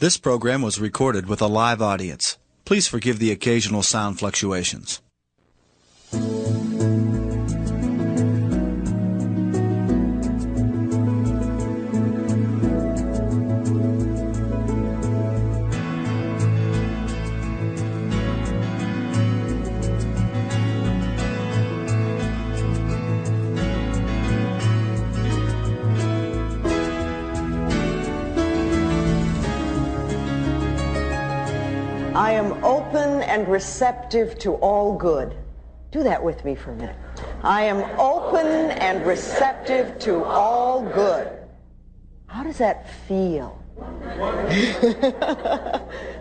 This program was recorded with a live audience. Please forgive the occasional sound fluctuations. I am open and receptive to all good. Do that with me for a minute. I am open and receptive to all good. How does that feel?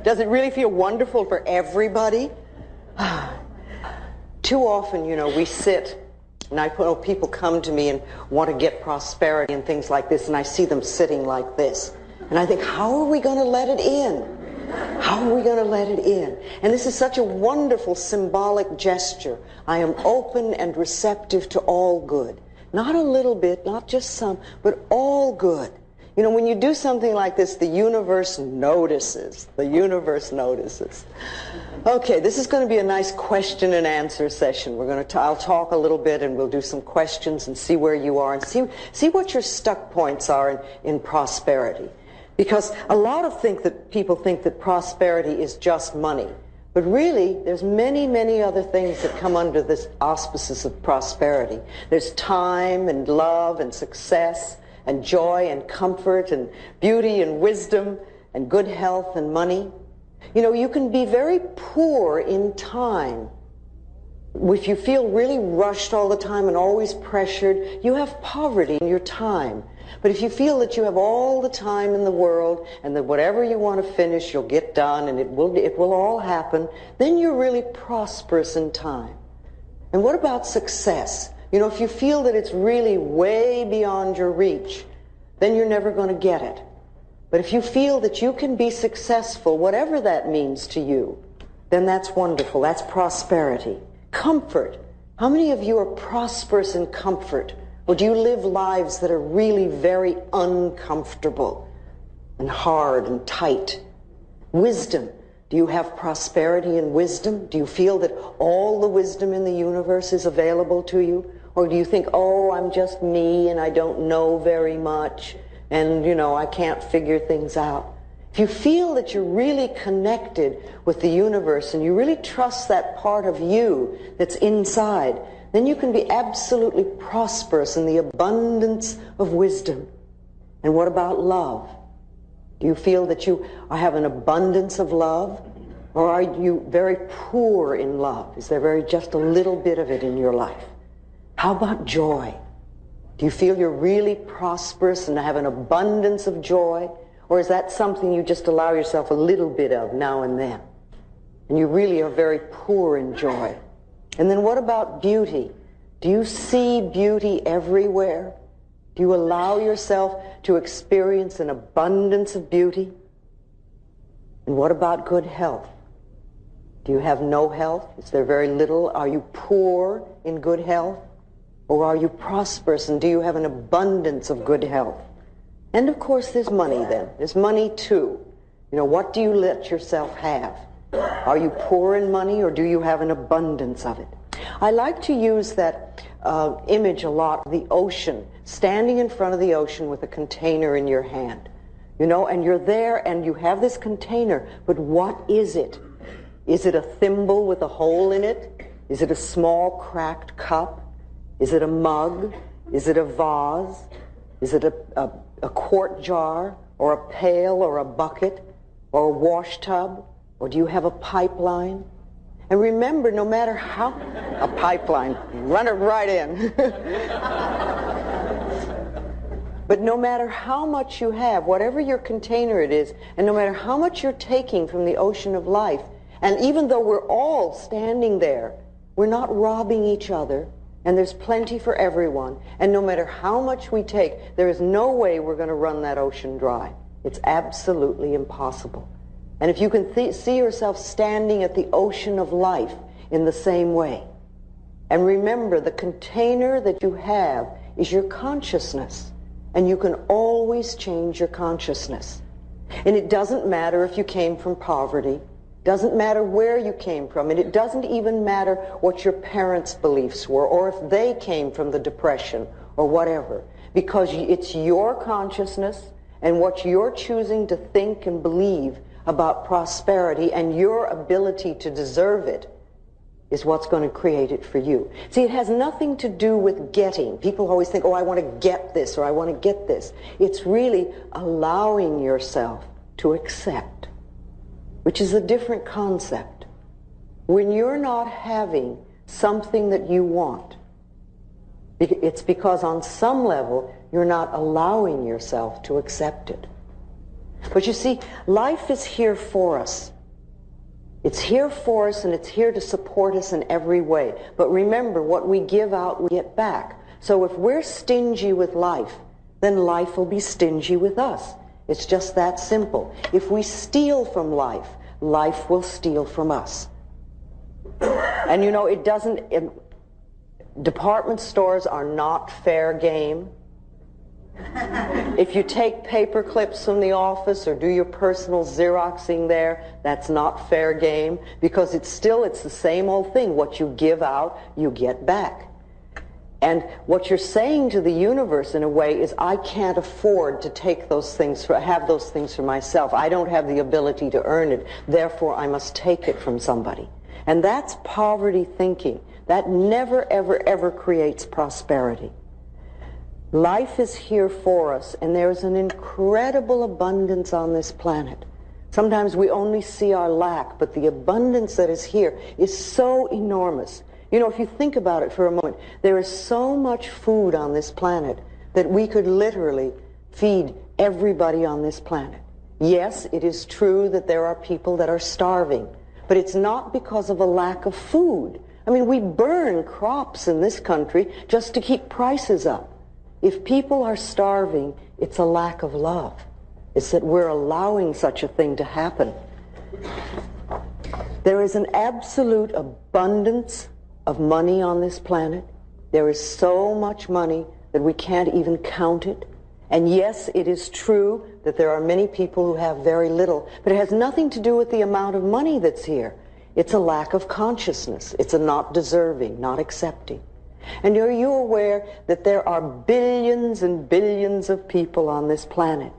Does it really feel wonderful for everybody? Too often, we sit, and I know people come to me and want to get prosperity and things like this, and I see them sitting like this. And I think, how are we going to let it in? How are we going to let it in? And this is such a wonderful symbolic gesture. I am open and receptive to all good. Not a little bit, not just some, but all good. When you do something like this, the universe notices. The universe notices. Okay, this is going to be a nice question and answer session. I'll talk a little bit and we'll do some questions and see where you are and see what your stuck points are in prosperity. Because a lot of people think that prosperity is just money. But really, there's many, many other things that come under this auspices of prosperity. There's time and love and success and joy and comfort and beauty and wisdom and good health and money. You can be very poor in time. If you feel really rushed all the time and always pressured, you have poverty in your time. But if you feel that you have all the time in the world and that whatever you want to finish you'll get done and it will all happen, then you're really prosperous in time. And what about success? If you feel that it's really way beyond your reach, then you're never going to get it. But if you feel that you can be successful, whatever that means to you, then that's wonderful. That's prosperity. Comfort. How many of you are prosperous in comfort? Or do you live lives that are really very uncomfortable and hard and tight? Wisdom. Do you have prosperity in wisdom? Do you feel that all the wisdom in the universe is available to you? Or do you think, oh, I'm just me and I don't know very much and, I can't figure things out? If you feel that you're really connected with the universe and you really trust that part of you that's inside, then you can be absolutely prosperous in the abundance of wisdom. And what about love? Do you feel that you have an abundance of love? Or are you very poor in love? Is there just a little bit of it in your life? How about joy? Do you feel you're really prosperous and have an abundance of joy? Or is that something you just allow yourself a little bit of now and then? And you really are very poor in joy. And then what about beauty? Do you see beauty everywhere? Do you allow yourself to experience an abundance of beauty? And what about good health? Do you have no health? Is there very little? Are you poor in good health? Or are you prosperous and do you have an abundance of good health? And of course there's money then. There's money too. What do you let yourself have? Are you poor in money or do you have an abundance of it? I like to use that image a lot, the ocean, standing in front of the ocean with a container in your hand. And you're there and you have this container, but what is it? Is it a thimble with a hole in it? Is it a small cracked cup? Is it a mug? Is it a vase? Is it a quart jar or a pail or a bucket or a wash tub? Or do you have a pipeline? And remember, no matter how... A pipeline. Run it right in. But no matter how much you have, whatever your container it is, and no matter how much you're taking from the ocean of life, and even though we're all standing there, we're not robbing each other, and there's plenty for everyone, and no matter how much we take, there is no way we're going to run that ocean dry. It's absolutely impossible. And if you can see yourself standing at the ocean of life in the same way, and remember the container that you have is your consciousness, and you can always change your consciousness. And it doesn't matter if you came from poverty, doesn't matter where you came from, and it doesn't even matter what your parents' beliefs were, or if they came from the Depression or whatever, because it's your consciousness and what you're choosing to think and believe about prosperity and your ability to deserve it is what's going to create it for you. See, it has nothing to do with getting. People always think, oh, I want to get this or I want to get this. It's really allowing yourself to accept, which is a different concept. When you're not having something that you want, it's because on some level you're not allowing yourself to accept it. But you see, life is here for us. It's here for us, and it's here to support us in every way. But remember, what we give out, we get back. So if we're stingy with life, then life will be stingy with us. It's just that simple. If we steal from life, life will steal from us. And you know, it doesn't... department stores are not fair game. If you take paper clips from the office or do your personal Xeroxing there, that's not fair game, because it's the same old thing. What you give out, you get back. And what you're saying to the universe in a way is, I can't afford to take those things, have those things for myself. I don't have the ability to earn it. Therefore, I must take it from somebody. And that's poverty thinking. That never, ever, ever creates prosperity. Life is here for us, and there's an incredible abundance on this planet. Sometimes we only see our lack, but the abundance that is here is so enormous. You know, if you think about it for a moment, there is so much food on this planet that we could literally feed everybody on this planet. Yes, it is true that there are people that are starving, but it's not because of a lack of food. I mean, we burn crops in this country just to keep prices up. If people are starving, it's a lack of love. It's that we're allowing such a thing to happen. There is an absolute abundance of money on this planet. There is so much money that we can't even count it. And yes, it is true that there are many people who have very little, but it has nothing to do with the amount of money that's here. It's a lack of consciousness. It's a not deserving, not accepting. And are you aware that there are billions and billions of people on this planet,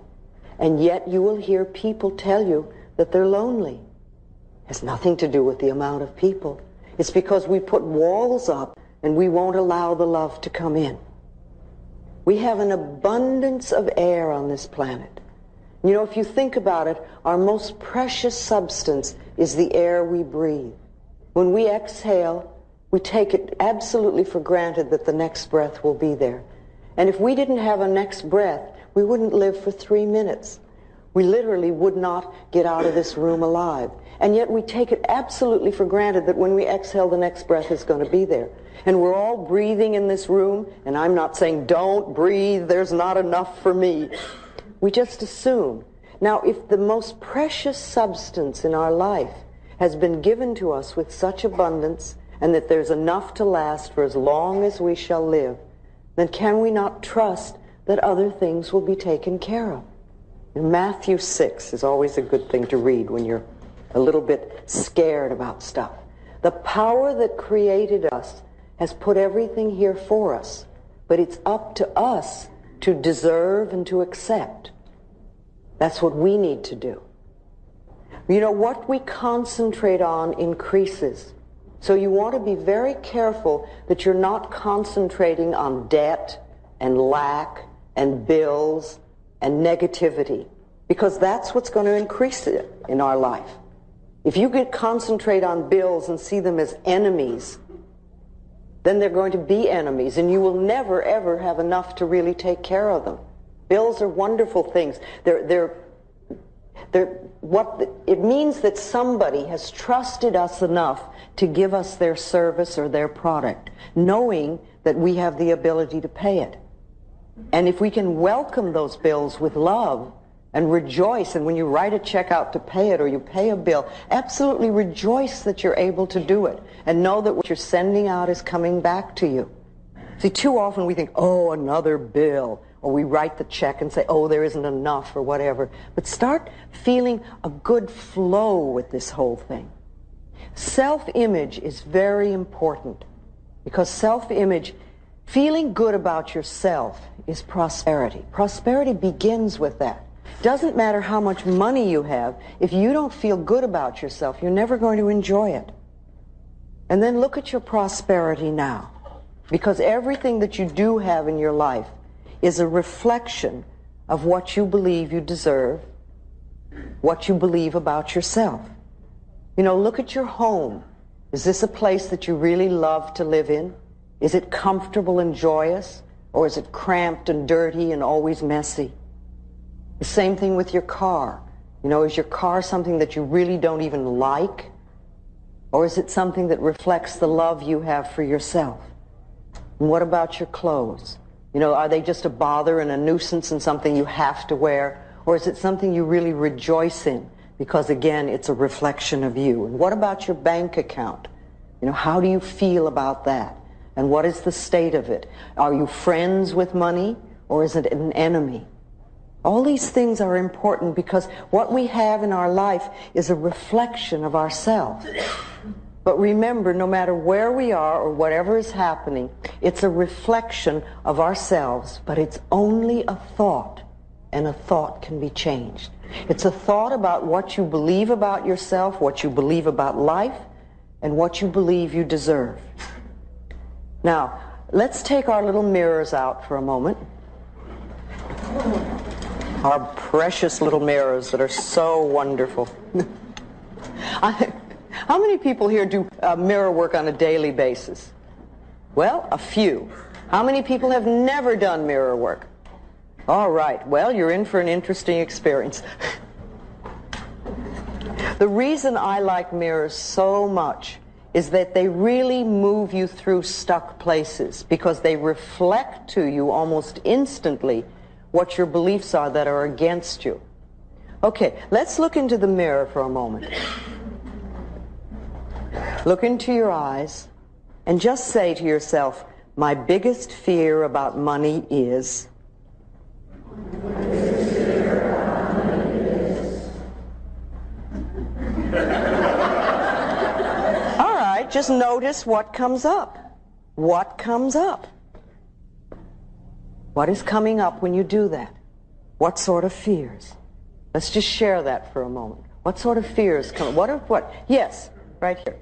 and yet you will hear people tell you that they're lonely? It has nothing to do with the amount of people. It's because we put walls up and we won't allow the love to come in. We have an abundance of air on this planet. You know, if you think about it, our most precious substance is the air we breathe. When we exhale, we take it absolutely for granted that the next breath will be there. And if we didn't have a next breath, we wouldn't live for 3 minutes. We literally would not get out of this room alive. And yet we take it absolutely for granted that when we exhale, the next breath is going to be there. And we're all breathing in this room, and I'm not saying don't breathe, there's not enough for me. We just assume. Now, if the most precious substance in our life has been given to us with such abundance, and that there's enough to last for as long as we shall live, then can we not trust that other things will be taken care of? And Matthew 6 is always a good thing to read when you're a little bit scared about stuff. The power that created us has put everything here for us, but it's up to us to deserve and to accept. That's what we need to do. You know, what we concentrate on increases. So you want to be very careful that you're not concentrating on debt and lack and bills and negativity, because that's what's going to increase it in our life. If you could concentrate on bills and see them as enemies, then they're going to be enemies, and you will never, ever have enough to really take care of them. Bills are wonderful things. It means that somebody has trusted us enough to give us their service or their product, knowing that we have the ability to pay it. And if we can welcome those bills with love and rejoice, and when you write a check out to pay it or you pay a bill, absolutely rejoice that you're able to do it and know that what you're sending out is coming back to you. See, too often we think, oh, another bill. or we write the check and say, oh, there isn't enough or whatever. But start feeling a good flow with this whole thing. Self-image is very important, because self-image, feeling good about yourself, is prosperity. Prosperity begins with that. Doesn't matter how much money you have, if you don't feel good about yourself, you're never going to enjoy it. And then look at your prosperity now, because everything that you do have in your life is a reflection of what you believe you deserve, what you believe about yourself. You know, look at your home. Is this a place that you really love to live in? Is it comfortable and joyous? Or is it cramped and dirty and always messy? The same thing with your car. You know, is your car something that you really don't even like? Or is it something that reflects the love you have for yourself? And what about your clothes? You know, are they just a bother and a nuisance and something you have to wear? Or is it something you really rejoice in? Because again, it's a reflection of you. And what about your bank account? You know, how do you feel about that? And what is the state of it? Are you friends with money, or is it an enemy? All these things are important, because what we have in our life is a reflection of ourselves. But remember, no matter where we are or whatever is happening, it's a reflection of ourselves, but it's only a thought, and a thought can be changed. It's a thought about what you believe about yourself, what you believe about life, and what you believe you deserve. Now, let's take our little mirrors out for a moment. Our precious little mirrors that are so wonderful. How many people here do mirror work on a daily basis? Well, a few. How many people have never done mirror work? All right, well, you're in for an interesting experience. The reason I like mirrors so much is that they really move you through stuck places, because they reflect to you almost instantly what your beliefs are that are against you. Okay, let's look into the mirror for a moment. Look into your eyes and just say to yourself, my biggest fear about money is... All right, just notice what comes up. What comes up? What is coming up when you do that? What sort of fears? Let's just share that for a moment. What sort of fears come? What? Yes, right here.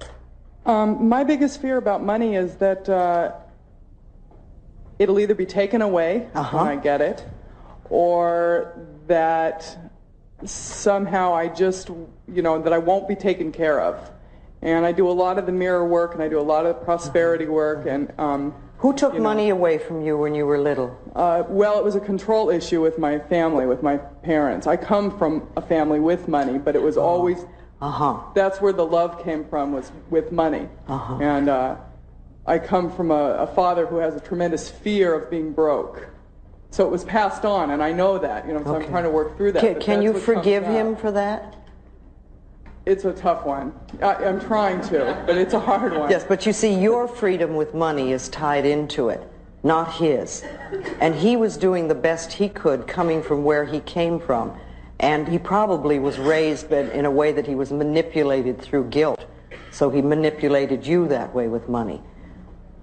My biggest fear about money is that it'll either be taken away when I get it, or that somehow I just, that I won't be taken care of. And I do a lot of the mirror work, and I do a lot of the prosperity work, and who took money away from you when you were little? Well, it was a control issue with my family, with my parents. I come from a family with money, but it was always, that's where the love came from, was with money. And I come from a father who has a tremendous fear of being broke. So it was passed on, and I know that, so I'm trying to work through that. Can you forgive him for that? It's a tough one. I'm trying to, but it's a hard one. Yes, but you see, your freedom with money is tied into it, not his. And he was doing the best he could coming from where he came from. And he probably was raised in a way that he was manipulated through guilt. So he manipulated you that way with money.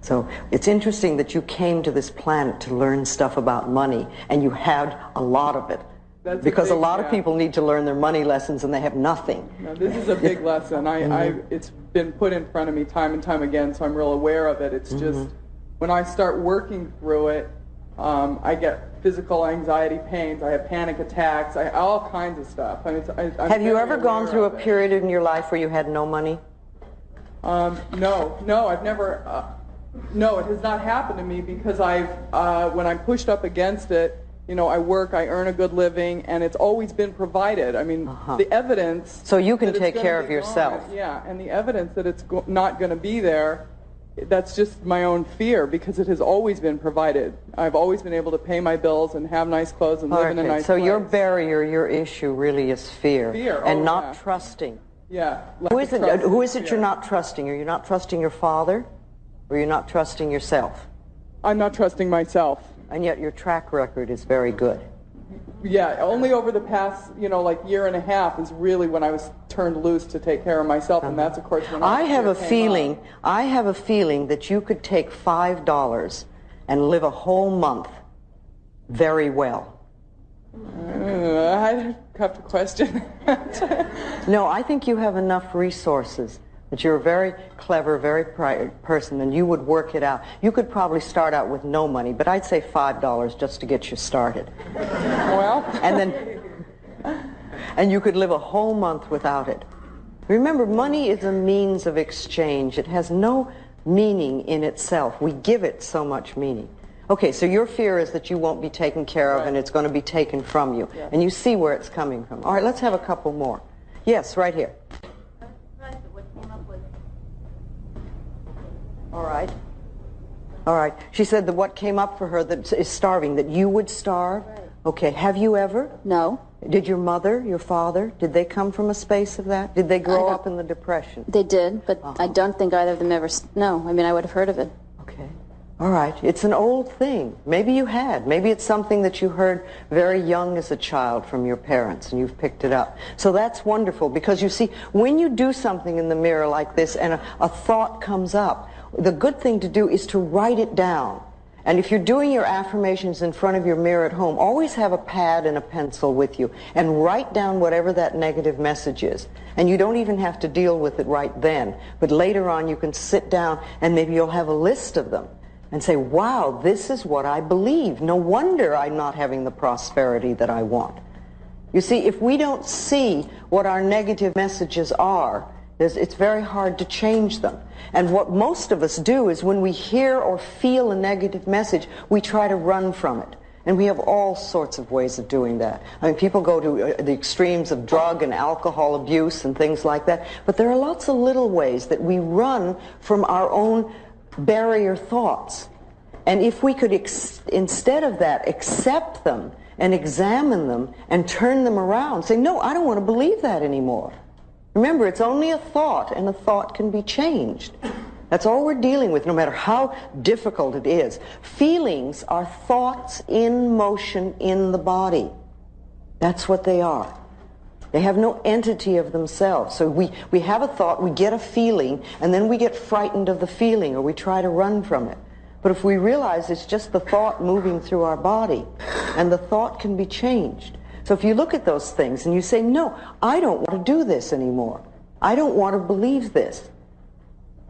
So it's interesting that you came to this planet to learn stuff about money, and you had a lot of it. Because a lot of people need to learn their money lessons and they have nothing. No, this is a big lesson. It's been put in front of me time and time again, so I'm real aware of it. It's just, when I start working through it, I get physical anxiety pains, I have panic attacks, all kinds of stuff. Have you ever gone through a period in your life where you had no money? No, I've never, no, it has not happened to me, because when I'm pushed up against it, I work, I earn a good living, and it's always been provided. I mean, the evidence... So you can take care of yourself. And the evidence that it's not going to be there, that's just my own fear, because it has always been provided. I've always been able to pay my bills and have nice clothes and live in a nice place. So your barrier, your issue really is fear. And not trusting. Yeah. Who is it you're not trusting? Are you not trusting your father, or you're not trusting yourself? I'm not trusting myself. And yet your track record is very good. Yeah, only over the past, like year and a half is really when I was turned loose to take care of myself, and that's, of course, when I have a feeling that you could take $5 and live a whole month very well. I have to question that. No, I think you have enough resources, that you're a very clever, very bright person, and you would work it out. You could probably start out with no money, but I'd say $5 just to get you started. Well. And you could live a whole month without it. Remember, money is a means of exchange. It has no meaning in itself. We give it so much meaning. Okay, so your fear is that you won't be taken care of, and it's going to be taken from you. Yeah. And you see where it's coming from. All right, let's have a couple more. Yes, right here. All right. All right. She said that what came up for her that is starving, that you would starve. Right. Okay. Have you ever? No. Did your mother, your father, did they come from a space of that? Did they grow up in the Depression? They did, but I don't think either of them ever, no. I mean, I would have heard of it. Okay. All right. It's an old thing. Maybe you had. Maybe it's something that you heard very young as a child from your parents, and you've picked it up. So that's wonderful, because you see, when you do something in the mirror like this and a thought comes up, the good thing to do is to write it down. And if you're doing your affirmations in front of your mirror at home, always have a pad and a pencil with you and write down whatever that negative message is. And you don't even have to deal with it right then. But later on you can sit down and maybe you'll have a list of them and say, wow, this is what I believe. No wonder I'm not having the prosperity that I want. You see, if we don't see what our negative messages are, it's very hard to change them. And what most of us do is when we hear or feel a negative message, we try to run from it. And we have all sorts of ways of doing that. I mean, people go to the extremes of drug and alcohol abuse and things like that. But there are lots of little ways that we run from our own barrier thoughts. And if we could, instead of that, accept them and examine them and turn them around, say, no, I don't want to believe that anymore. Remember, it's only a thought, and a thought can be changed. That's all we're dealing with, no matter how difficult it is. Feelings are thoughts in motion in the body. That's what they are. They have no entity of themselves. So we have a thought, we get a feeling, and then we get frightened of the feeling, or we try to run from it. But if we realize it's just the thought moving through our body, and the thought can be changed. So if you look at those things and you say, no, I don't want to do this anymore. I don't want to believe this.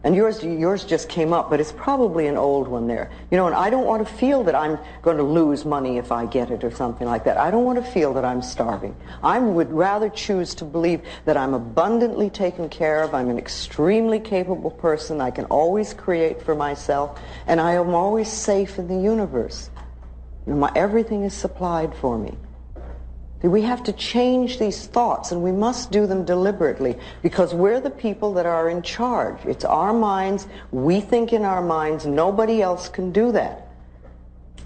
And yours just came up, but it's probably an old one there. You know, and I don't want to feel that I'm going to lose money if I get it or something like that. I don't want to feel that I'm starving. I would rather choose to believe that I'm abundantly taken care of. I'm an extremely capable person. I can always create for myself. And I am always safe in the universe. You know, everything is supplied for me. We have to change these thoughts, and we must do them deliberately, because we're the people that are in charge. It's our minds. We think in our minds. Nobody else can do that.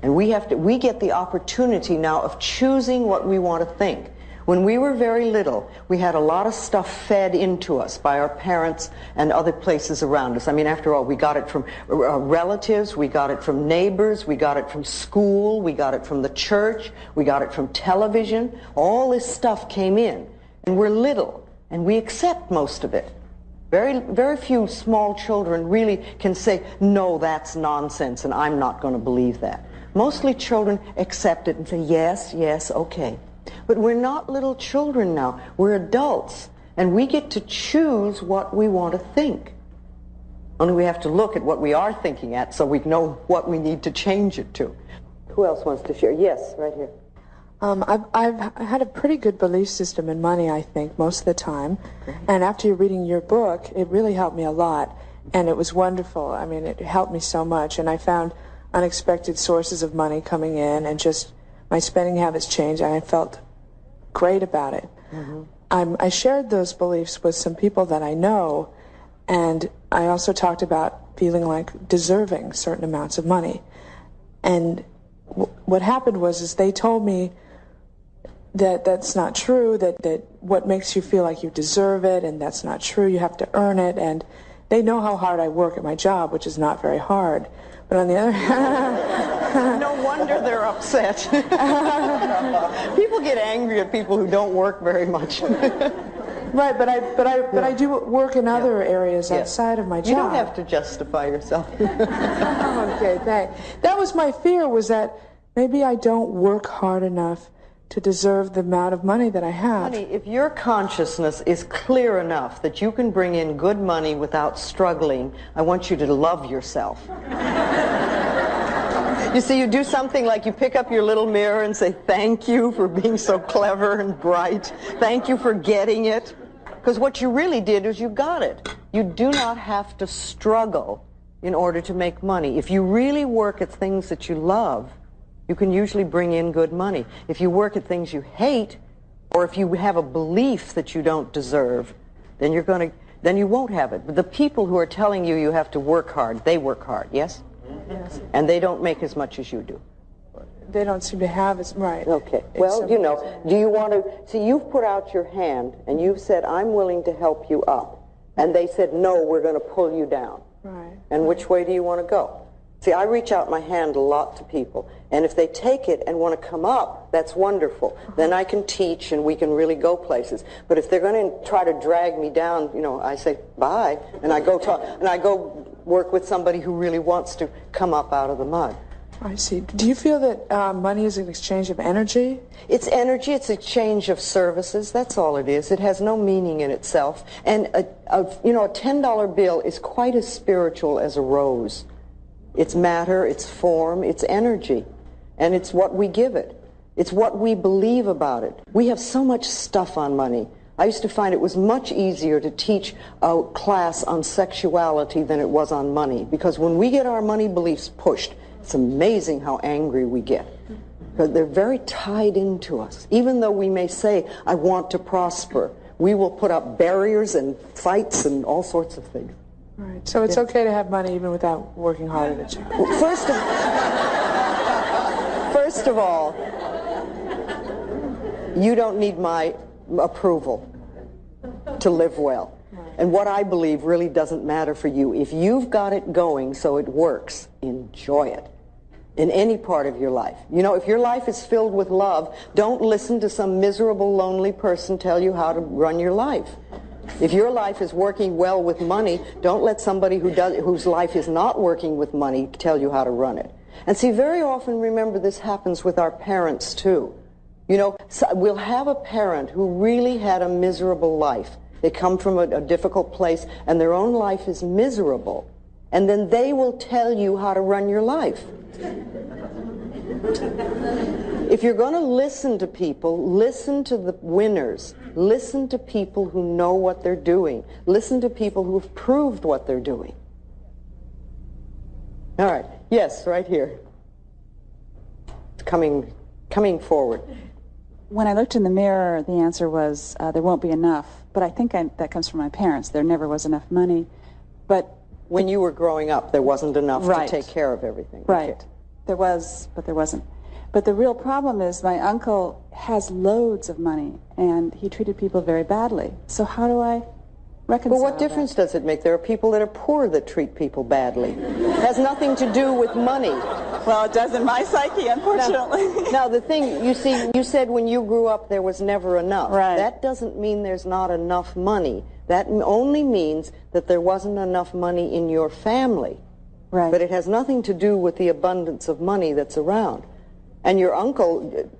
And we get the opportunity now of choosing what we want to think. When we were very little, we had a lot of stuff fed into us by our parents and other places around us. I mean, after all, we got it from relatives, we got it from neighbors, we got it from school, we got it from the church, we got it from television. All this stuff came in. And we're little, and we accept most of it. Very, very few small children really can say, no, that's nonsense, and I'm not going to believe that. Mostly children accept it and say, yes, yes, okay. But we're not little children now. We're adults. And we get to choose what we want to think. Only we have to look at what we are thinking at so we know what we need to change it to. Who else wants to share? Yes, right here. I've had a pretty good belief system in money, I think, most of the time. And after reading your book, it really helped me a lot. And it was wonderful. I mean, it helped me so much. And I found unexpected sources of money coming in, and just my spending habits changed, and I felt great about it. Mm-hmm. I shared those beliefs with some people that I know, and I also talked about feeling like deserving certain amounts of money. And what happened was they told me that that's not true, that what makes you feel like you deserve it, and that's not true, you have to earn it. And they know how hard I work at my job, which is not very hard. But on the other hand, No wonder they're upset. People get angry at people who don't work very much. Right, but I do work in other areas outside of my job. You don't have to justify yourself. Okay, thanks. That was my fear, was that maybe I don't work hard enough to deserve the amount of money that I have. Honey, if your consciousness is clear enough that you can bring in good money without struggling, I want you to love yourself. You see, you do something like you pick up your little mirror and say, thank you for being so clever and bright. Thank you for getting it. Because what you really did is you got it. You do not have to struggle in order to make money. If you really work at things that you love, you can usually bring in good money. If you work at things you hate, or if you have a belief that you don't deserve, then you won't have it. But the people who are telling you you have to work hard, they work hard, yes? Yes. And they don't make as much as you do. They don't seem to have as, right. Okay. Well, you know, do you want to, see, you've put out your hand and you've said, I'm willing to help you up. And they said, no, we're going to pull you down. Right. And which way do you want to go? See, I reach out my hand a lot to people. And if they take it and want to come up, that's wonderful. Then I can teach and we can really go places. But if they're going to try to drag me down, you know, I say, bye. And I go talk, and I go work with somebody who really wants to come up out of the mud. I see. Do you feel that money is an exchange of energy? It's energy. It's exchange of services. That's all it is. It has no meaning in itself. And you know, a $10 bill is quite as spiritual as a rose. It's matter, it's form, it's energy. And it's what we give it. It's what we believe about it. We have so much stuff on money. I used to find it was much easier to teach a class on sexuality than it was on money. Because when we get our money beliefs pushed, it's amazing how angry we get. Because they're very tied into us. Even though we may say, I want to prosper, we will put up barriers and fights and all sorts of things. Right. So it's okay to have money even without working hard at it. First of all, you don't need my approval to live well. And what I believe really doesn't matter for you. If you've got it going so it works, enjoy it in any part of your life. You know, if your life is filled with love, don't listen to some miserable, lonely person tell you how to run your life. If your life is working well with money, don't let somebody whose life is not working with money tell you how to run it. And see, very often, remember, this happens with our parents, too. You know, we'll have a parent who really had a miserable life. They come from a difficult place, and their own life is miserable. And then they will tell you how to run your life. If you're going to listen to people, listen to the winners. Listen to people who know what they're doing. Listen to people who have proved what they're doing. All right. Yes, right here. Coming forward. When I looked in the mirror, the answer was, there won't be enough. But I think that comes from my parents. There never was enough money. But when you were growing up, there wasn't enough to take care of everything. Right. Okay. There was, but there wasn't. But the real problem is my uncle has loads of money, and he treated people very badly. So how do I reconcile Well, what difference does it make? There are people that are poor that treat people badly. It has nothing to do with money. Well, it does in my psyche, unfortunately. Now, the thing, you see, you said when you grew up there was never enough. Right. That doesn't mean there's not enough money. That only means that there wasn't enough money in your family. Right. But it has nothing to do with the abundance of money that's around. And your uncle,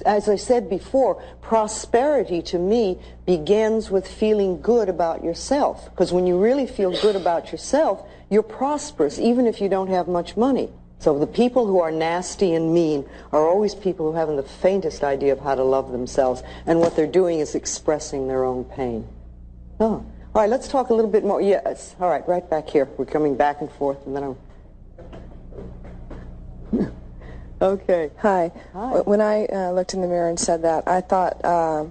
as I said before, prosperity to me begins with feeling good about yourself. Because when you really feel good about yourself, you're prosperous, even if you don't have much money. So the people who are nasty and mean are always people who haven't the faintest idea of how to love themselves. And what they're doing is expressing their own pain. Oh. All right, let's talk a little bit more. Yes. All right, right back here. We're coming back and forth, and then I'm... Okay. Hi. Hi. When I looked in the mirror and said that, I thought I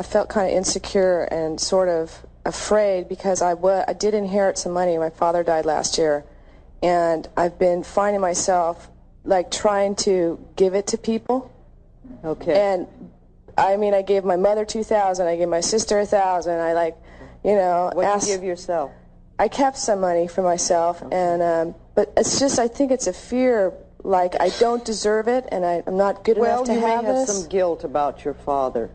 felt kind of insecure and sort of afraid because I did inherit some money. My father died last year, and I've been finding myself like trying to give it to people. Okay. And I mean, I gave my mother $2,000. I gave my sister $1,000. I What did you give yourself? I kept some money for myself, and but it's just I think it's a fear like I don't deserve it and I'm not good enough to have this? Well, you may have some guilt about your father,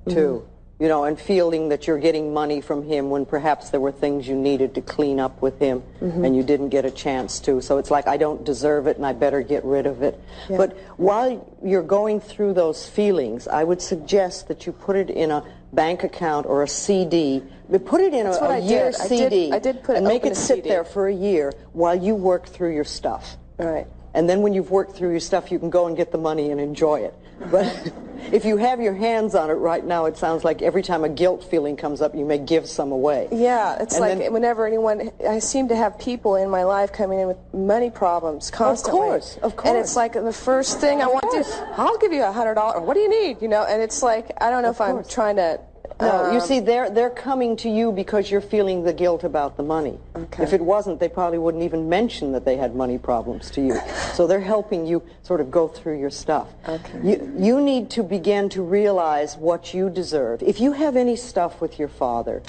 too. You know, and feeling that you're getting money from him when perhaps there were things you needed to clean up with him and you didn't get a chance to. So it's like, I don't deserve it and I better get rid of it. Yeah. But while you're going through those feelings, I would suggest that you put it in a bank account or a CD. Put it in a year CD. I did put it, and make it sit CD. there for a year while you work through your stuff. All right. And then when you've worked through your stuff, you can go and get the money and enjoy it. But if you have your hands on it right now, it sounds like every time a guilt feeling comes up, you may give some away. Yeah, it's and like then, whenever anyone, I seem to have people in my life coming in with money problems constantly. Of course. And it's like the first thing I want to do, I'll give you $100, what do you need? You know, and it's like, I don't know if I'm trying to... No, you see, they're coming to you because you're feeling the guilt about the money. Okay. If it wasn't, they probably wouldn't even mention that they had money problems to you. So they're helping you sort of go through your stuff. Okay. You need to begin to realize what you deserve. If you have any stuff with your father,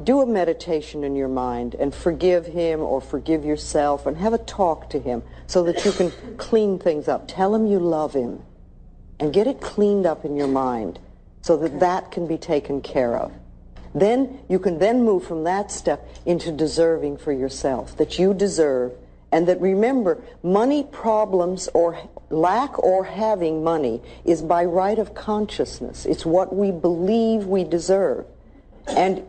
do a meditation in your mind and forgive him or forgive yourself and have a talk to him so that you can clean things up. Tell him you love him and get it cleaned up in your mind, so that that can be taken care of. Then you can then move from that step into deserving for yourself, that you deserve, and that remember, money problems or lack or having money is by right of consciousness. It's what we believe we deserve. And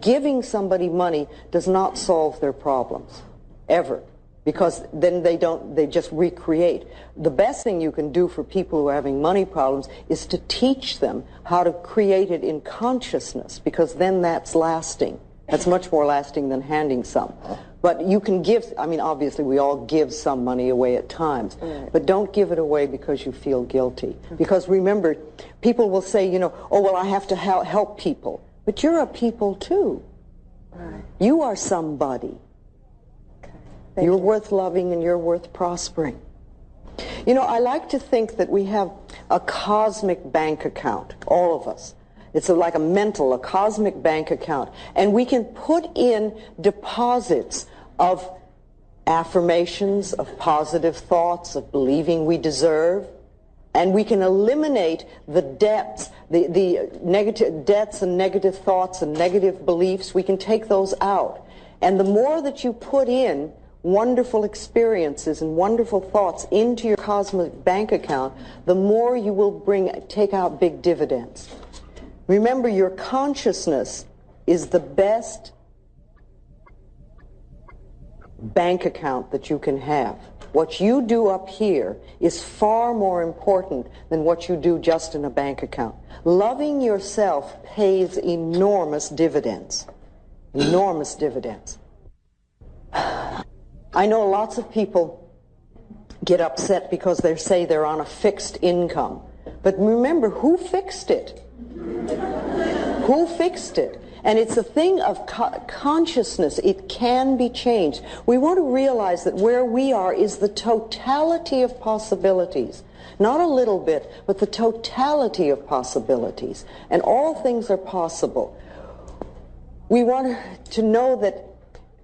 giving somebody money does not solve their problems, ever. Because then they just recreate. The best thing you can do for people who are having money problems is to teach them how to create it in consciousness, because then that's lasting. That's much more lasting than handing some. But you can give, I mean, obviously we all give some money away at times, but don't give it away because you feel guilty. Because remember, people will say, you know, oh, well, I have to help people. But you're a people too. Right. You are somebody. You're worth loving and you're worth prospering. You know, I like to think that we have a cosmic bank account, all of us. It's like a cosmic bank account. And we can put in deposits of affirmations, of positive thoughts, of believing we deserve. And we can eliminate the debts, the negative debts and negative thoughts and negative beliefs. We can take those out. And the more that you put in wonderful experiences and wonderful thoughts into your cosmic bank account, the more you will take out big dividends. Remember, your consciousness is the best bank account that you can have. What you do up here is far more important than what you do just in a bank account. Loving yourself pays enormous dividends. Enormous dividends. I know lots of people get upset because they say they're on a fixed income. But remember, who fixed it? Who fixed it? And it's a thing of consciousness. It can be changed. We want to realize that where we are is the totality of possibilities. Not a little bit, but the totality of possibilities. And all things are possible. We want to know that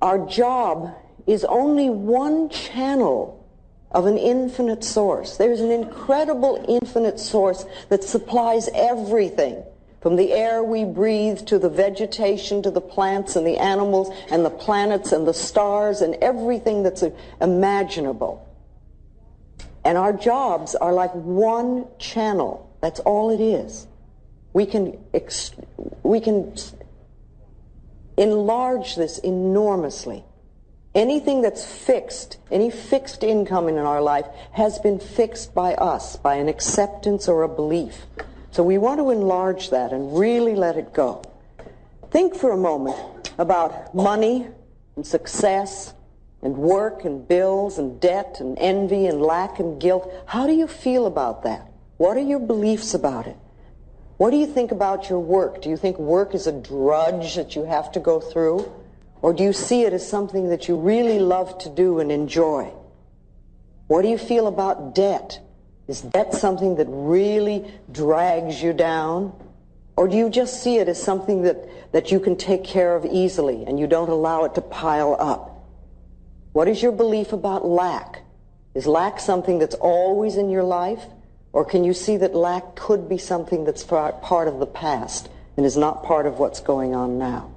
our job is only one channel of an infinite source. There's an incredible infinite source that supplies everything, from the air we breathe to the vegetation to the plants and the animals and the planets and the stars and everything that's imaginable. And our jobs are like one channel. That's all it is. We can enlarge this enormously. Anything that's fixed, any fixed income in our life has been fixed by us, by an acceptance or a belief. So we want to enlarge that and really let it go. Think for a moment about money and success and work and bills and debt and envy and lack and guilt. How do you feel about that? What are your beliefs about it? What do you think about your work? Do you think work is a drudge that you have to go through? Or do you see it as something that you really love to do and enjoy? What do you feel about debt? Is debt something that really drags you down? Or do you just see it as something that you can take care of easily and you don't allow it to pile up? What is your belief about lack? Is lack something that's always in your life? Or can you see that lack could be something that's part of the past and is not part of what's going on now?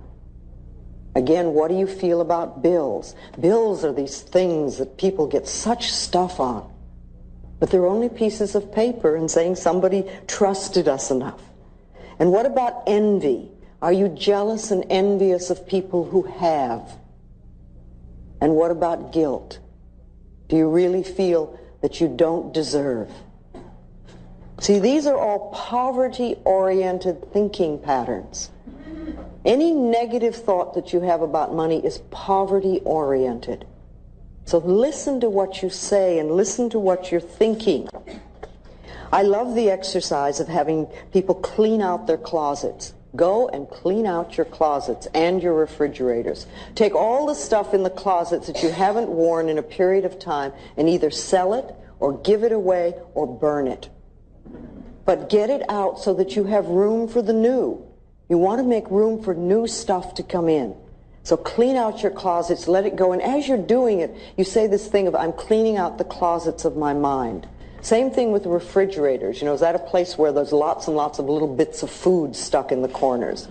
Again, what do you feel about bills? Bills are these things that people get such stuff on. But they're only pieces of paper and saying somebody trusted us enough. And what about envy? Are you jealous and envious of people who have? And what about guilt? Do you really feel that you don't deserve? See, these are all poverty-oriented thinking patterns. Any negative thought that you have about money is poverty-oriented. So listen to what you say and listen to what you're thinking. I love the exercise of having people clean out their closets. Go and clean out your closets and your refrigerators. Take all the stuff in the closets that you haven't worn in a period of time and either sell it or give it away or burn it. But get it out so that you have room for the new. You want to make room for new stuff to come in. So clean out your closets, let it go. And as you're doing it, you say this thing of, I'm cleaning out the closets of my mind. Same thing with the refrigerators. You know, is that a place where there's lots and lots of little bits of food stuck in the corners?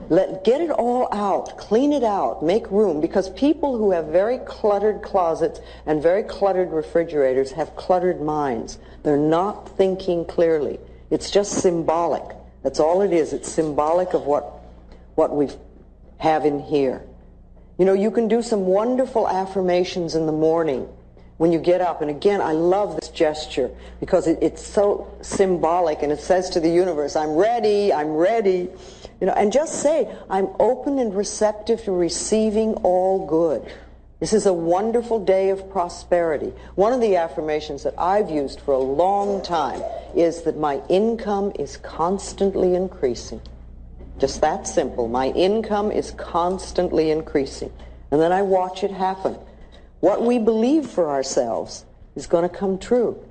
Get it all out, clean it out, make room, because people who have very cluttered closets and very cluttered refrigerators have cluttered minds. They're not thinking clearly. It's just symbolic. That's all it is. It's symbolic of what we have in here. You know, you can do some wonderful affirmations in the morning when you get up. And again, I love this gesture because it's so symbolic, and it says to the universe, I'm ready, I'm ready. You know, and just say, I'm open and receptive to receiving all good. This is a wonderful day of prosperity. One of the affirmations that I've used for a long time is that my income is constantly increasing. Just that simple. My income is constantly increasing. And then I watch it happen. What we believe for ourselves is going to come true.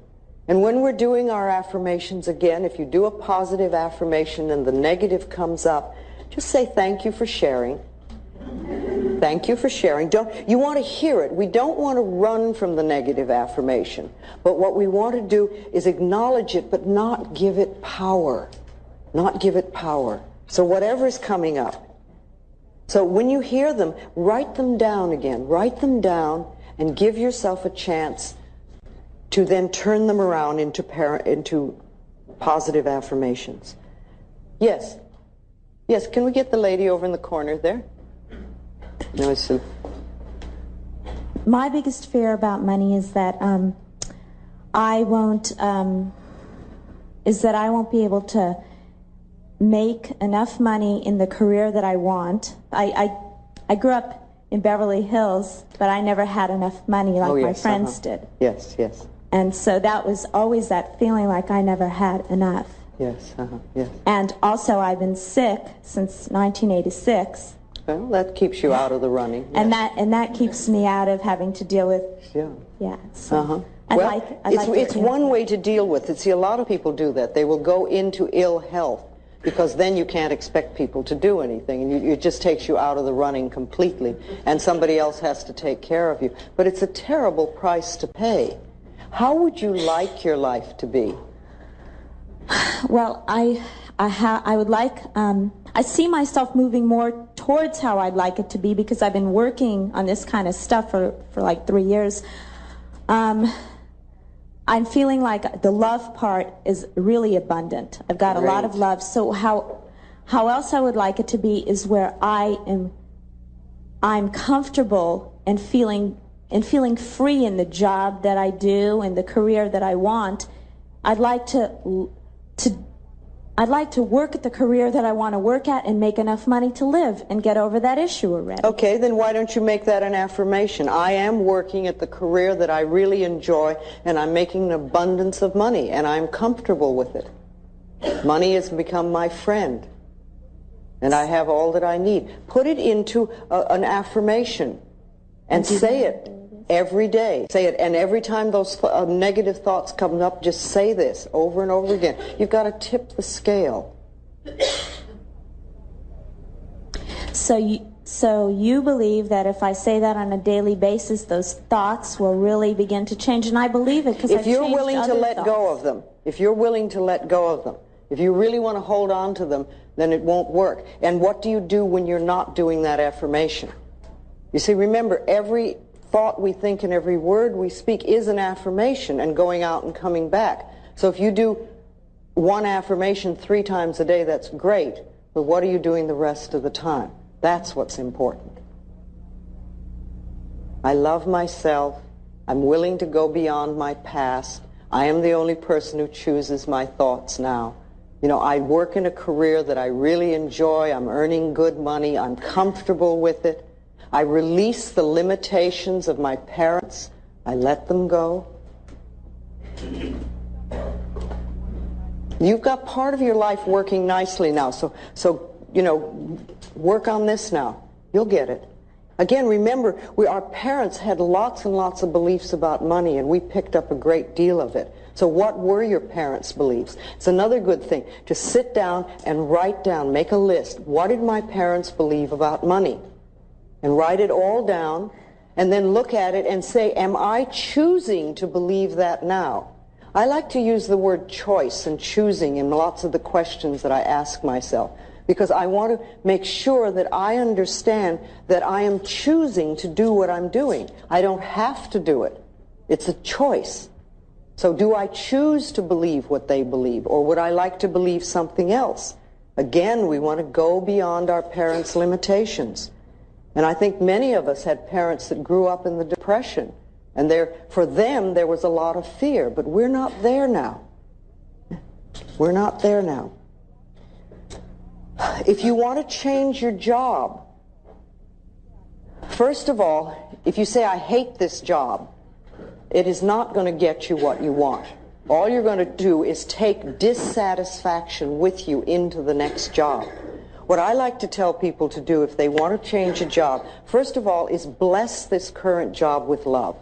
And when we're doing our affirmations, again, if you do a positive affirmation and the negative comes up, just say thank you for sharing. Thank you for sharing. You want to hear it. We don't want to run from the negative affirmation. But what we want to do is acknowledge it, but not give it power. Not give it power. So whatever is coming up. So when you hear them, write them down again. Write them down and give yourself a chance to then turn them around into positive affirmations. Yes. Yes, can we get the lady over in the corner there? No, it's my biggest fear about money is that I won't be able to make enough money in the career that I want. I grew up in Beverly Hills, but I never had enough money like my friends did. Yes, yes. And so that was always that feeling like I never had enough. Yes, yes. And also I've been sick since 1986. Well, that keeps you out of the running. Yes. And that keeps me out of having to deal with. Yeah. So it's one way to deal with it. See, a lot of people do that. They will go into ill health because then you can't expect people to do anything, and it just takes you out of the running completely, and somebody else has to take care of you. But it's a terrible price to pay. How would you like your life to be? Well, I would like. I see myself moving more towards how I'd like it to be because I've been working on this kind of stuff for like 3 years. I'm feeling like the love part is really abundant. I've got a lot of love. So how else I would like it to be is where I'm comfortable and feeling free in the job that I do and the career that I want. I'd like to work at the career that I want to work at and make enough money to live and get over that issue already. Okay, then why don't you make that an affirmation? I am working at the career that I really enjoy, and I'm making an abundance of money, and I'm comfortable with it. Money has become my friend, and I have all that I need. Put it into an affirmation and say it. Every day. Say it, and every time those negative thoughts come up, just say this over and over again. You've got to tip the scale. So So you believe that if I say that on a daily basis, those thoughts will really begin to change, and I believe it because if you're willing to let go of them, if you're willing to let go of them, if you really want to hold on to them, then it won't work. And what do you do when you're not doing that affirmation? You see, remember, every thought we think and every word we speak is an affirmation and going out and coming back. So if you do one affirmation 3 times a day, that's great, but what are you doing the rest of the time? That's what's important. I love myself. I'm willing to go beyond my past. I am the only person who chooses my thoughts now. You know, I work in a career that I really enjoy. I'm earning good money. I'm comfortable with it. I release the limitations of my parents. I let them go. You've got part of your life working nicely now, so you know, work on this now. You'll get it. Again, remember, our parents had lots and lots of beliefs about money, and we picked up a great deal of it. So what were your parents' beliefs? It's another good thing to sit down and write down, make a list. What did my parents believe about money? And write it all down, and then look at it and say, am I choosing to believe that now? I like to use the word choice and choosing in lots of the questions that I ask myself, because I want to make sure that I understand that I am choosing to do what I'm doing. I don't have to do it. It's a choice. So do I choose to believe what they believe, or would I like to believe something else? Again, we want to go beyond our parents' limitations. And I think many of us had parents that grew up in the Depression, and for them there was a lot of fear, but we're not there now. We're not there now. If you want to change your job, first of all, if you say, I hate this job, it is not going to get you what you want. All you're going to do is take dissatisfaction with you into the next job. What I like to tell people to do if they want to change a job, first of all, is bless this current job with love.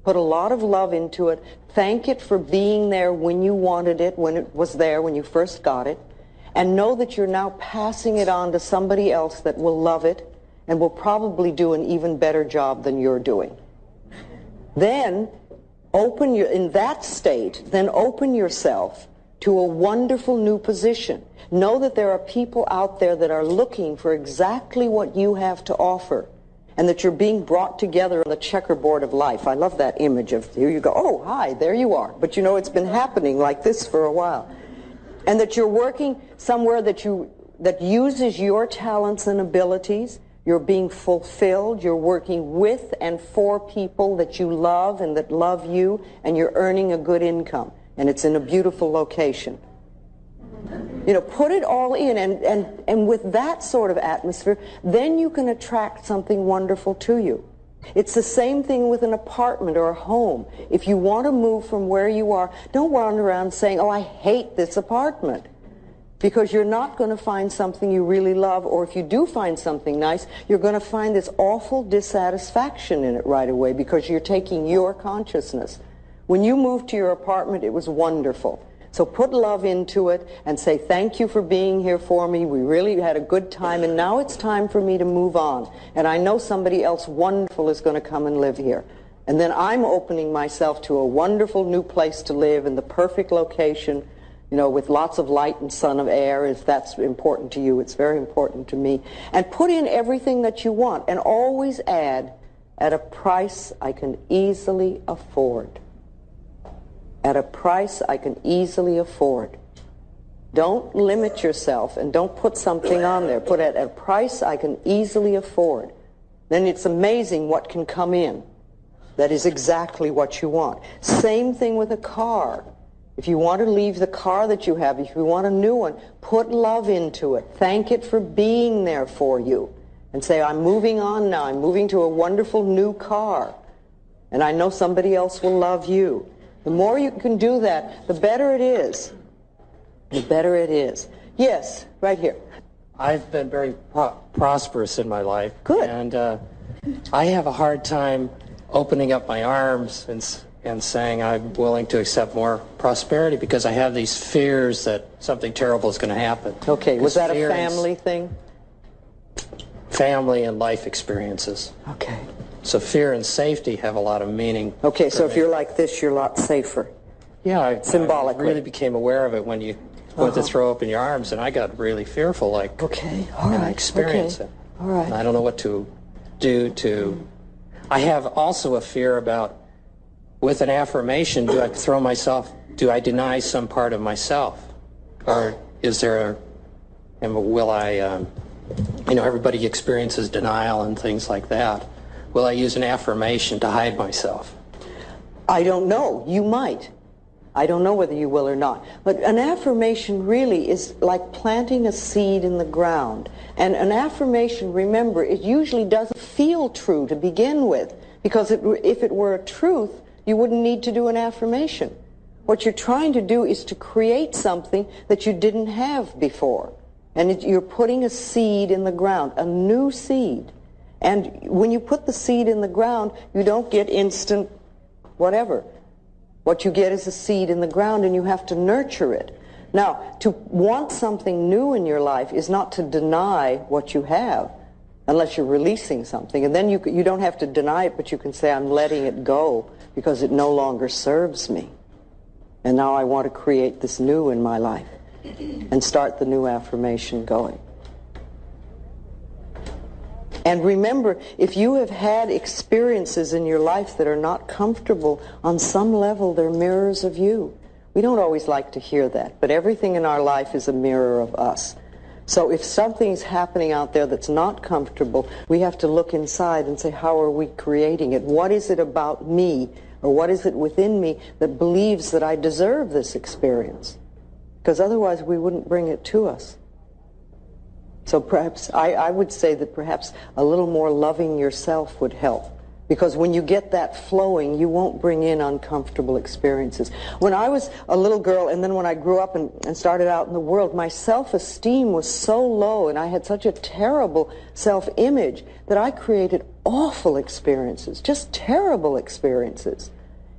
Put a lot of love into it. Thank it for being there when you wanted it, when it was there, when you first got it. And know that you're now passing it on to somebody else that will love it and will probably do an even better job than you're doing. Then, in that state, then open yourself to a wonderful new position. Know that there are people out there that are looking for exactly what you have to offer, and that you're being brought together on the checkerboard of life. I love that image of, here you go, oh, hi, there you are. But you know, it's been happening like this for a while. And that you're working somewhere that uses your talents and abilities. You're being fulfilled. You're working with and for people that you love and that love you, and you're earning a good income. And it's in a beautiful location. You know, put it all in, and with that sort of atmosphere, then you can attract something wonderful to you. It's the same thing with an apartment or a home. If you want to move from where you are, don't wander around saying, oh, I hate this apartment. Because you're not going to find something you really love, or if you do find something nice, you're going to find this awful dissatisfaction in it right away because you're taking your consciousness. When you moved to your apartment, it was wonderful. So put love into it and say, thank you for being here for me. We really had a good time, and now it's time for me to move on. And I know somebody else wonderful is going to come and live here. And then I'm opening myself to a wonderful new place to live in the perfect location, you know, with lots of light and sun of air. If that's important to you, it's very important to me. And put in everything that you want, and always add, at a price I can easily afford. At a price I can easily afford. Don't limit yourself, and don't put something on there. Put it at a price I can easily afford. Then it's amazing what can come in. That is exactly what you want. Same thing with a car. If you want to leave the car that you have, if you want a new one, put love into it. Thank it for being there for you. And say, I'm moving on now. I'm moving to a wonderful new car. And I know somebody else will love you. The more you can do that, the better it is. The better it is. Yes, right here. I've been very prosperous in my life. Good. And I have a hard time opening up my arms and saying I'm willing to accept more prosperity because I have these fears that something terrible is going to happen. Okay, was that a family thing? family and life experiences. Okay. So fear and safety have a lot of meaning. Okay, so if me. you're like this, you're a lot safer. Yeah, Symbolically. I really became aware of it when you went to throw open your arms, and I got really fearful, like, okay, all right, I experience okay. it. All right. And I don't know what to do to... I have also a fear about, with an affirmation, do I deny some part of myself? Or is there will I, everybody experiences denial and things like that. Will I use an affirmation to hide myself? I don't know. You might. I don't know whether you will or not. But an affirmation really is like planting a seed in the ground. And an affirmation, remember, it usually doesn't feel true to begin with. Because if it were a truth, you wouldn't need to do an affirmation. What you're trying to do is to create something that you didn't have before. And you're putting a seed in the ground, a new seed. And when you put the seed in the ground, you don't get instant whatever. What you get is a seed in the ground, and you have to nurture it. Now, to want something new in your life is not to deny what you have, unless you're releasing something. And then you don't have to deny it, but you can say, I'm letting it go because it no longer serves me. And now I want to create this new in my life and start the new affirmation going. And remember, if you have had experiences in your life that are not comfortable, on some level they're mirrors of you. We don't always like to hear that, but everything in our life is a mirror of us. So if something's happening out there that's not comfortable, we have to look inside and say, how are we creating it? What is it about me, or what is it within me that believes that I deserve this experience? Because otherwise we wouldn't bring it to us. So perhaps, I would say that perhaps a little more loving yourself would help. Because when you get that flowing, you won't bring in uncomfortable experiences. When I was a little girl, and then when I grew up and started out in the world, my self-esteem was so low, and I had such a terrible self-image that I created awful experiences, just terrible experiences.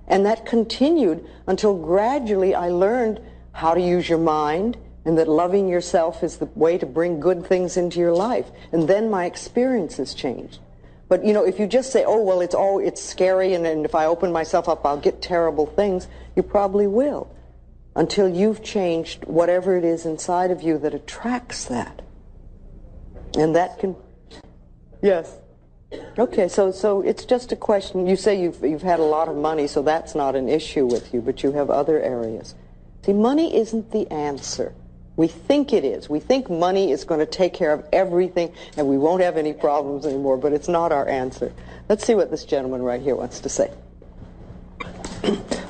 And that continued until gradually I learned how to use your mind, and that loving yourself is the way to bring good things into your life. And then my experiences changed. But, if you just say, oh, well, it's scary, and if I open myself up, I'll get terrible things, you probably will, until you've changed whatever it is inside of you that attracts that. And that can... Yes. Okay, so it's just a question. You say you've had a lot of money, so that's not an issue with you, but you have other areas. See, money isn't the answer. We think it is. We think money is going to take care of everything and we won't have any problems anymore, but it's not our answer. Let's see what this gentleman right here wants to say.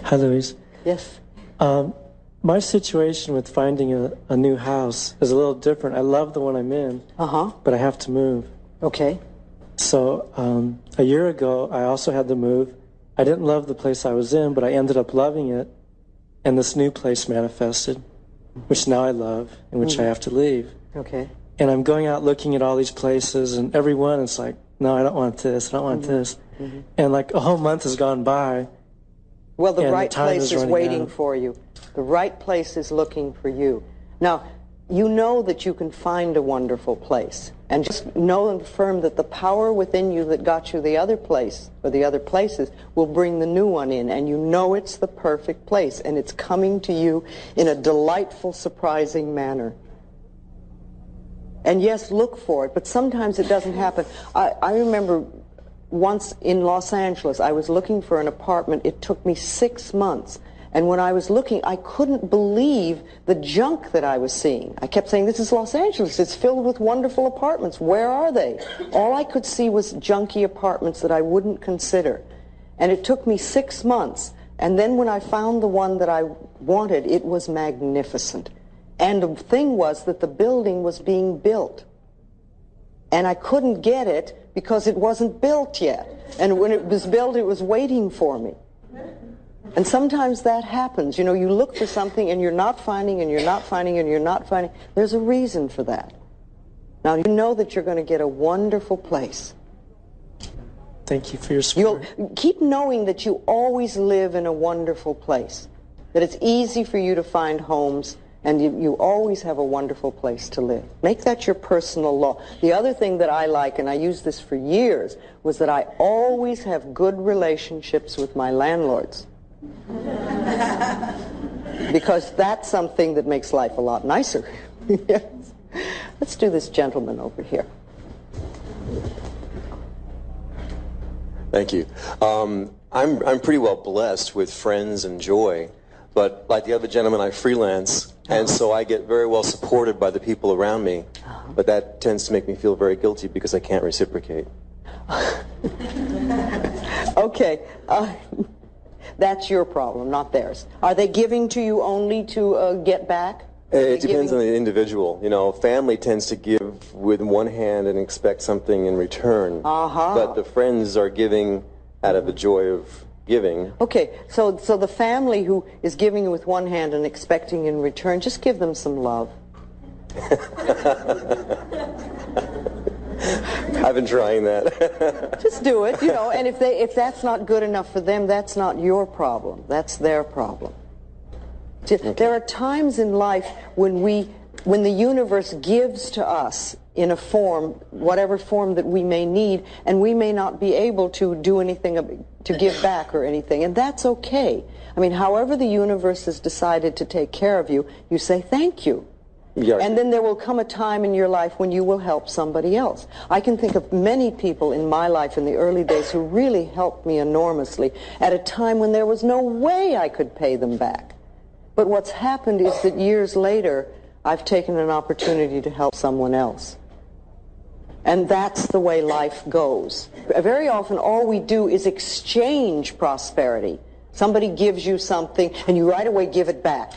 Hi, Louise. Yes. My situation with finding a new house is a little different. I love the one I'm in, but I have to move. Okay. So a year ago, I also had to move. I didn't love the place I was in, but I ended up loving it, and this new place manifested, which now I love, and which I have to leave. Okay. And I'm going out looking at all these places, and every one is like, no, I don't want this, I don't want this. And like a whole month has gone by. Well, the right place is waiting for you. The right place is looking for you. Now, you know that you can find a wonderful place. And just know and affirm that the power within you that got you the other place, or the other places, will bring the new one in. And you know it's the perfect place. And it's coming to you in a delightful, surprising manner. And yes, look for it. But sometimes it doesn't happen. I remember once in Los Angeles, I was looking for an apartment. It took me 6 months. And when I was looking, I couldn't believe the junk that I was seeing. I kept saying, this is Los Angeles. It's filled with wonderful apartments. Where are they? All I could see was junky apartments that I wouldn't consider. And it took me 6 months. And then when I found the one that I wanted, it was magnificent. And the thing was that the building was being built. And I couldn't get it because it wasn't built yet. And when it was built, it was waiting for me. And sometimes that happens. You look for something and you're not finding, and you're not finding, and you're not finding. There's a reason for that. Now, you know that you're going to get a wonderful place. Thank you for your support. You'll keep knowing that you always live in a wonderful place, that it's easy for you to find homes, And you always have a wonderful place to live. Make that your personal law. The other thing that I like, and I used this for years, was that I always have good relationships with my landlords. Because that's something that makes life a lot nicer. Yes. Let's do this gentleman over here. Thank you. I'm pretty well blessed with friends and joy, but like the other gentleman, I freelance, and so I get very well supported by the people around me, but that tends to make me feel very guilty because I can't reciprocate. Okay. That's your problem, not theirs. Are they giving to you only to get back? It depends on the individual. You know, family tends to give with one hand and expect something in return. But the friends are giving out of the joy of giving. Okay, so the family who is giving with one hand and expecting in return, just give them some love. I've been trying that. Just do it, you know, and if that's not good enough for them, that's not your problem. That's their problem. There are times in life when the universe gives to us in a form, whatever form that we may need, and we may not be able to do anything to give back or anything, and that's okay. I mean, however the universe has decided to take care of you, you say thank you. Yeah. And then there will come a time in your life when you will help somebody else. I can think of many people in my life in the early days who really helped me enormously at a time when there was no way I could pay them back. But what's happened is that years later, I've taken an opportunity to help someone else. And that's the way life goes. Very often, all we do is exchange prosperity. Somebody gives you something, and you right away give it back.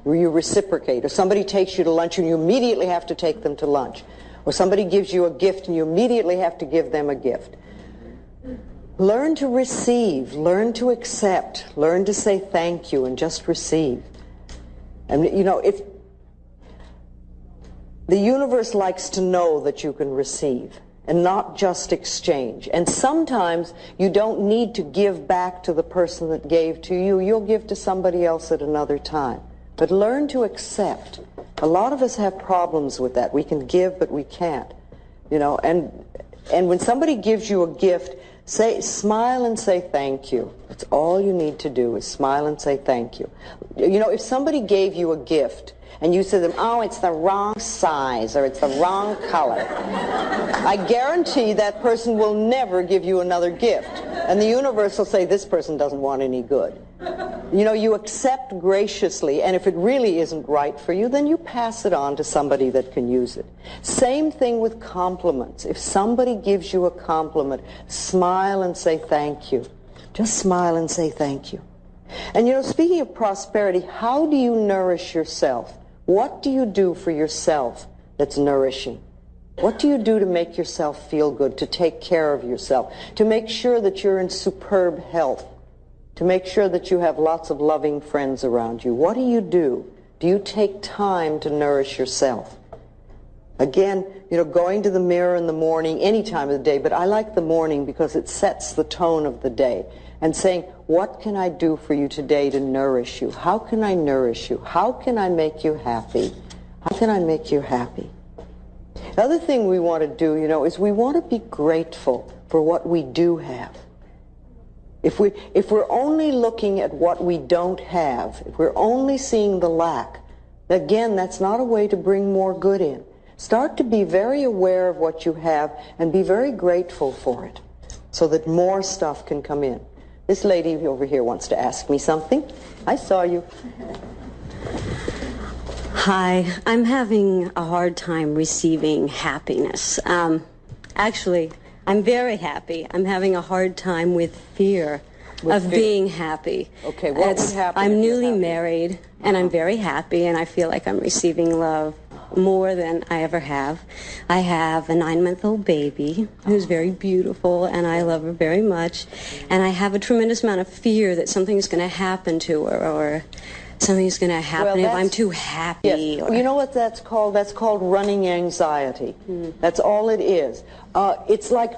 Or you reciprocate. Or somebody takes you to lunch, and you immediately have to take them to lunch. Or somebody gives you a gift, and you immediately have to give them a gift. Learn to receive, learn to accept, learn to say thank you and just receive. And you know, if the universe likes to know that you can receive and not just exchange. And sometimes you don't need to give back to the person that gave to you. You'll give to somebody else at another time. But learn to accept. A lot of us have problems with that. We can give, but we can't. You know, and when somebody gives you a gift, smile and say thank you. That's all you need to do is smile and say thank you. You know, if somebody gave you a gift and you said to them, oh, it's the wrong size or it's the wrong color, I guarantee that person will never give you another gift. And the universe will say, this person doesn't want any good. You know, you accept graciously, and if it really isn't right for you, then you pass it on to somebody that can use it. Same thing with compliments. If somebody gives you a compliment, smile and say thank you. Just smile and say thank you. And you know, speaking of prosperity, how do you nourish yourself? What do you do for yourself that's nourishing? What do you do to make yourself feel good, to take care of yourself, to make sure that you're in superb health, to make sure that you have lots of loving friends around you? What do you do? Do you take time to nourish yourself? Again, you know, going to the mirror in the morning, any time of the day, but I like the morning because it sets the tone of the day. And saying, what can I do for you today to nourish you? How can I nourish you? How can I make you happy? How can I make you happy? The other thing we want to do, you know, is we want to be grateful for what we do have. If we're only looking at what we don't have, if we're only seeing the lack, again, that's not a way to bring more good in. Start to be very aware of what you have and be very grateful for it so that more stuff can come in. This lady over here wants to ask me something. I saw you. Hi, I'm having a hard time receiving happiness. Actually, I'm very happy. I'm having a hard time with fear of being happy. Okay, what would happen? I'm newly married, and I'm very happy, and I feel like I'm receiving love more than I ever have. I have a 9-month-old baby who's very beautiful, and I love her very much. And I have a tremendous amount of fear that something's going to happen to her, or something's going to happen if I'm too happy. Yes. You know what that's called? That's called running anxiety. That's all it is. It's like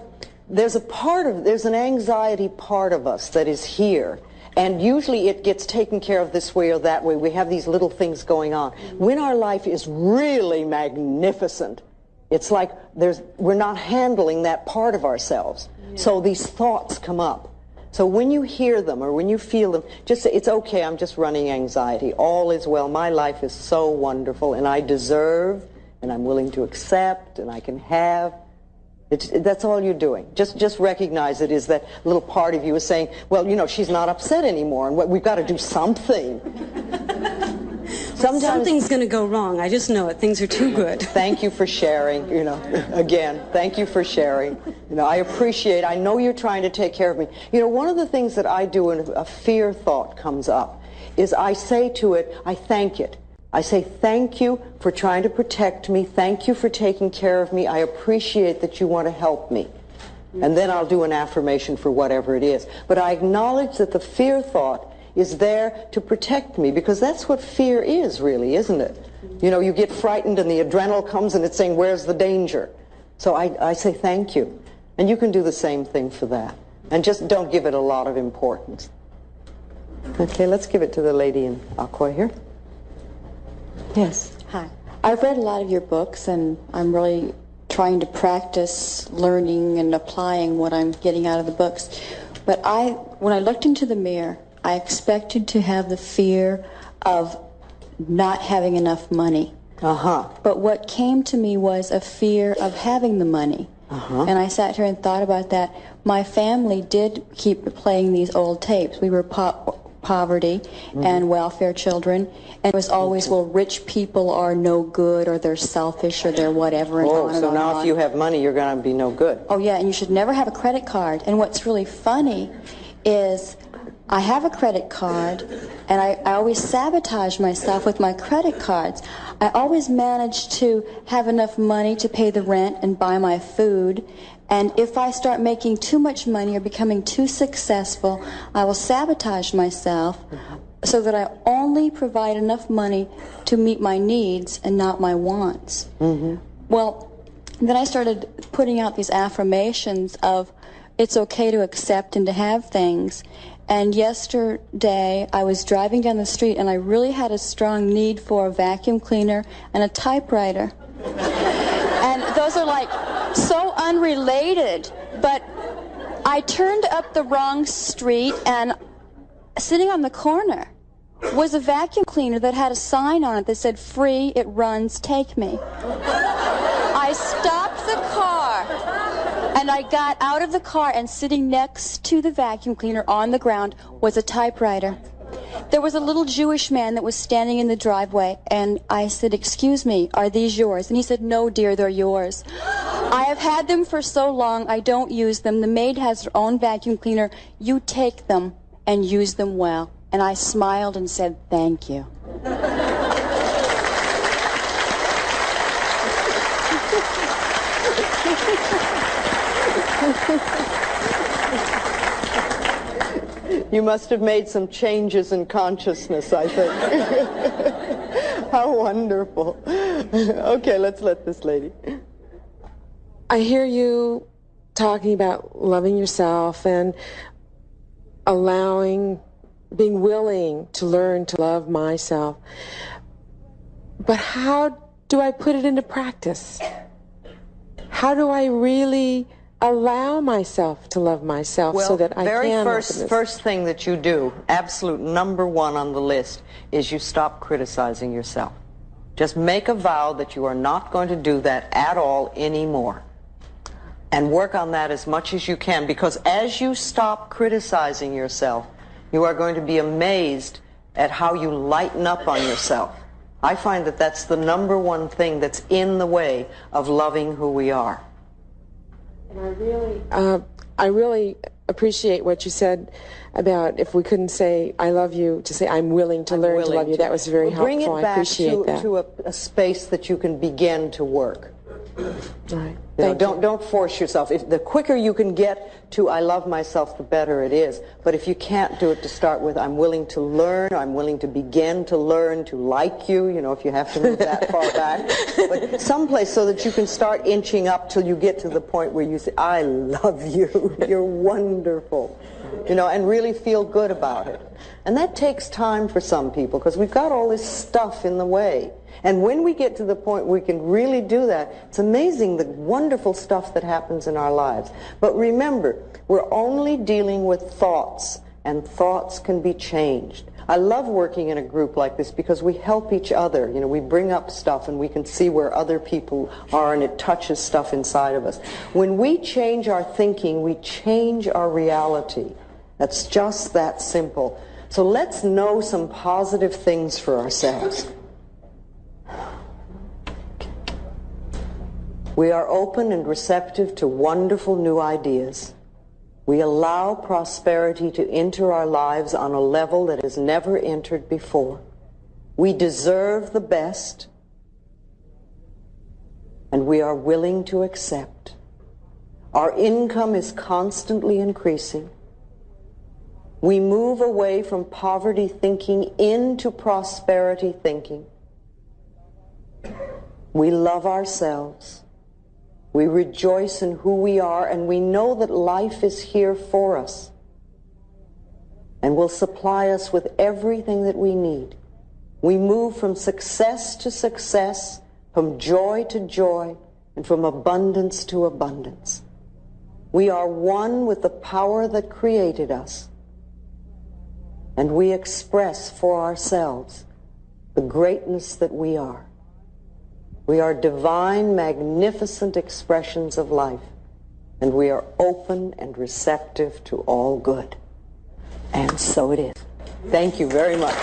there's an anxiety part of us that is here. And usually it gets taken care of this way or that way. We have these little things going on. When our life is really magnificent, it's like we're not handling that part of ourselves. So these thoughts come up. So when you hear them or when you feel them, just say, it's okay, I'm just running anxiety. All is well. My life is so wonderful, and I deserve, and I'm willing to accept, and I can have. That's all you're doing. Just recognize it is that little part of you is saying, well, you know, she's not upset anymore, and we've got to do something. Something's going to go wrong. I just know it. Things are too good. Thank you for sharing, you know. Again, thank you for sharing. You know, I appreciate, I know you're trying to take care of me. You know, one of the things that I do when a fear thought comes up is I say to it, I thank it. I say, thank you for trying to protect me. Thank you for taking care of me. I appreciate that you want to help me. And then I'll do an affirmation for whatever it is. But I acknowledge that the fear thought is there to protect me, because that's what fear is, really, isn't it? You know, you get frightened and the adrenaline comes and it's saying, where's the danger? So I say thank you. And you can do the same thing for that. And just don't give it a lot of importance. Okay, let's give it to the lady in aqua here. Yes. Hi. I've read a lot of your books, and I'm really trying to practice learning and applying what I'm getting out of the books. But when I looked into the mirror, I expected to have the fear of not having enough money. But what came to me was a fear of having the money. And I sat here and thought about that. My family did keep playing these old tapes. We were poverty and welfare children, and it was always, well, rich people are no good, or they're selfish, or they're whatever, and on and so on now and on. If you have money, you're going to be no good. Oh yeah, and you should never have a credit card. And what's really funny is I have a credit card, and I always sabotage myself with my credit cards. I always manage to have enough money to pay the rent and buy my food, and if I start making too much money or becoming too successful, I will sabotage myself so that I only provide enough money to meet my needs and not my wants. Well, then I started putting out these affirmations of it's okay to accept and to have things. And yesterday, I was driving down the street, and I really had a strong need for a vacuum cleaner and a typewriter. And those are like so unrelated, but I turned up the wrong street, and sitting on the corner was a vacuum cleaner that had a sign on it that said, free, it runs, take me. I stopped the car. And I got out of the car, and sitting next to the vacuum cleaner on the ground was a typewriter. There was a little Jewish man that was standing in the driveway, and I said, excuse me, are these yours? And he said, no, dear, they're yours. I have had them for so long, I don't use them. The maid has her own vacuum cleaner. You take them and use them well. And I smiled and said, thank you. You must have made some changes in consciousness, I think. How wonderful. Okay, let's let this lady. I hear you talking about loving yourself and being willing to learn to love myself. But how do I put it into practice? How do I really allow myself to love myself so that I can? Well, first thing that you do, absolute number one on the list, is you stop criticizing yourself. Just make a vow that you are not going to do that at all anymore. And work on that as much as you can, because as you stop criticizing yourself, you are going to be amazed at how you lighten up on yourself. I find that that's the number one thing that's in the way of loving who we are. And I really appreciate what you said about if we couldn't say I love you, to say I'm willing to learn to love you. That was very helpful. Bring it back I appreciate that. to a space that you can begin to work. All right. Don't force yourself. If the quicker you can get to I love myself, the better it is. But if you can't do it to start with, I'm willing to learn, I'm willing to begin to learn to like you, you know, if you have to move that far back. But someplace so that you can start inching up till you get to the point where you say, I love you, you're wonderful. and really feel good about it. And that takes time for some people because we've got all this stuff in the way. And when we get to the point where we can really do that, it's amazing the wonderful stuff that happens in our lives. But remember, we're only dealing with thoughts, and thoughts can be changed. I love working in a group like this because we help each other. We bring up stuff and we can see where other people are, and it touches stuff inside of us. When we change our thinking, we change our reality. That's just that simple. So let's know some positive things for ourselves. We are open and receptive to wonderful new ideas. We allow prosperity to enter our lives on a level that has never entered before. We deserve the best, and we are willing to accept. Our income is constantly increasing. We move away from poverty thinking into prosperity thinking. We love ourselves. We rejoice in who we are, and we know that life is here for us and will supply us with everything that we need. We move from success to success, from joy to joy, and from abundance to abundance. We are one with the power that created us, and we express for ourselves the greatness that we are. We are divine, magnificent expressions of life, and we are open and receptive to all good. And so it is. Thank you very much.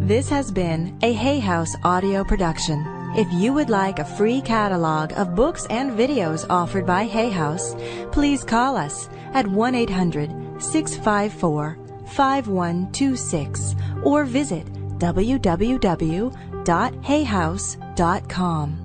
This has been a Hay House audio production. If you would like a free catalog of books and videos offered by Hay House, please call us at 1-800-654-5126 or visit www.hayhouse.com.